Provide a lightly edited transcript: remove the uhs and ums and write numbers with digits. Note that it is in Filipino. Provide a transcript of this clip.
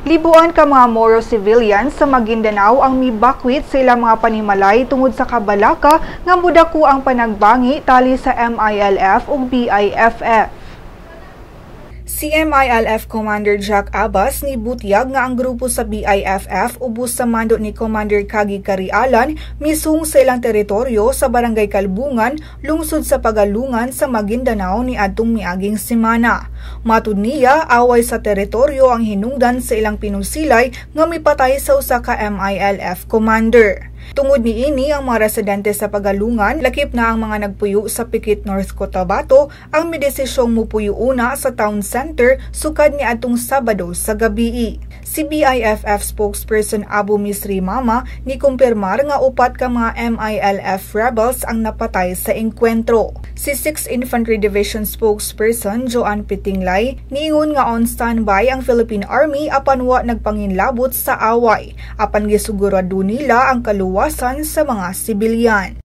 Libuan ka mga Moro civilians sa Maguindanao ang mibakwit sa ilang mga panimalay tungod sa kabalaka nga mudako ang panagbangi tali sa MILF ug BIFF. Si MILF Commander Jack Abbas ni butyag nga ang grupo sa BIFF ubos sa mando ni Commander Kagi Karialan misung sa ilang teritoryo sa Barangay Kalbungan, lungsod sa Pagalungan sa Maguindanao ni adtong miaging semana. Matud niya, away sa teritoryo ang hinungdan sa ilang pinusilay nga mipatay sa usa ka MILF commander. Tungod niini ang mga residente sa Pagalungan, lakip na ang mga nagpuyo sa Pikit, North Cotabato ang midesisyong mupuyo una sa town center sukad ni atong Sabado sa gabi. Si BIFF spokesperson Abu Misri Mama ni kumpirmar nga upat ka mga MILF rebels ang napatay sa engkwentro. Si 6th Infantry Division spokesperson Joan Pitinglay niingon nga on standby ang Philippine Army apan wa nagpanginlabot sa away, apan gisigurado nila ang kaluwasan sa mga sibilyan.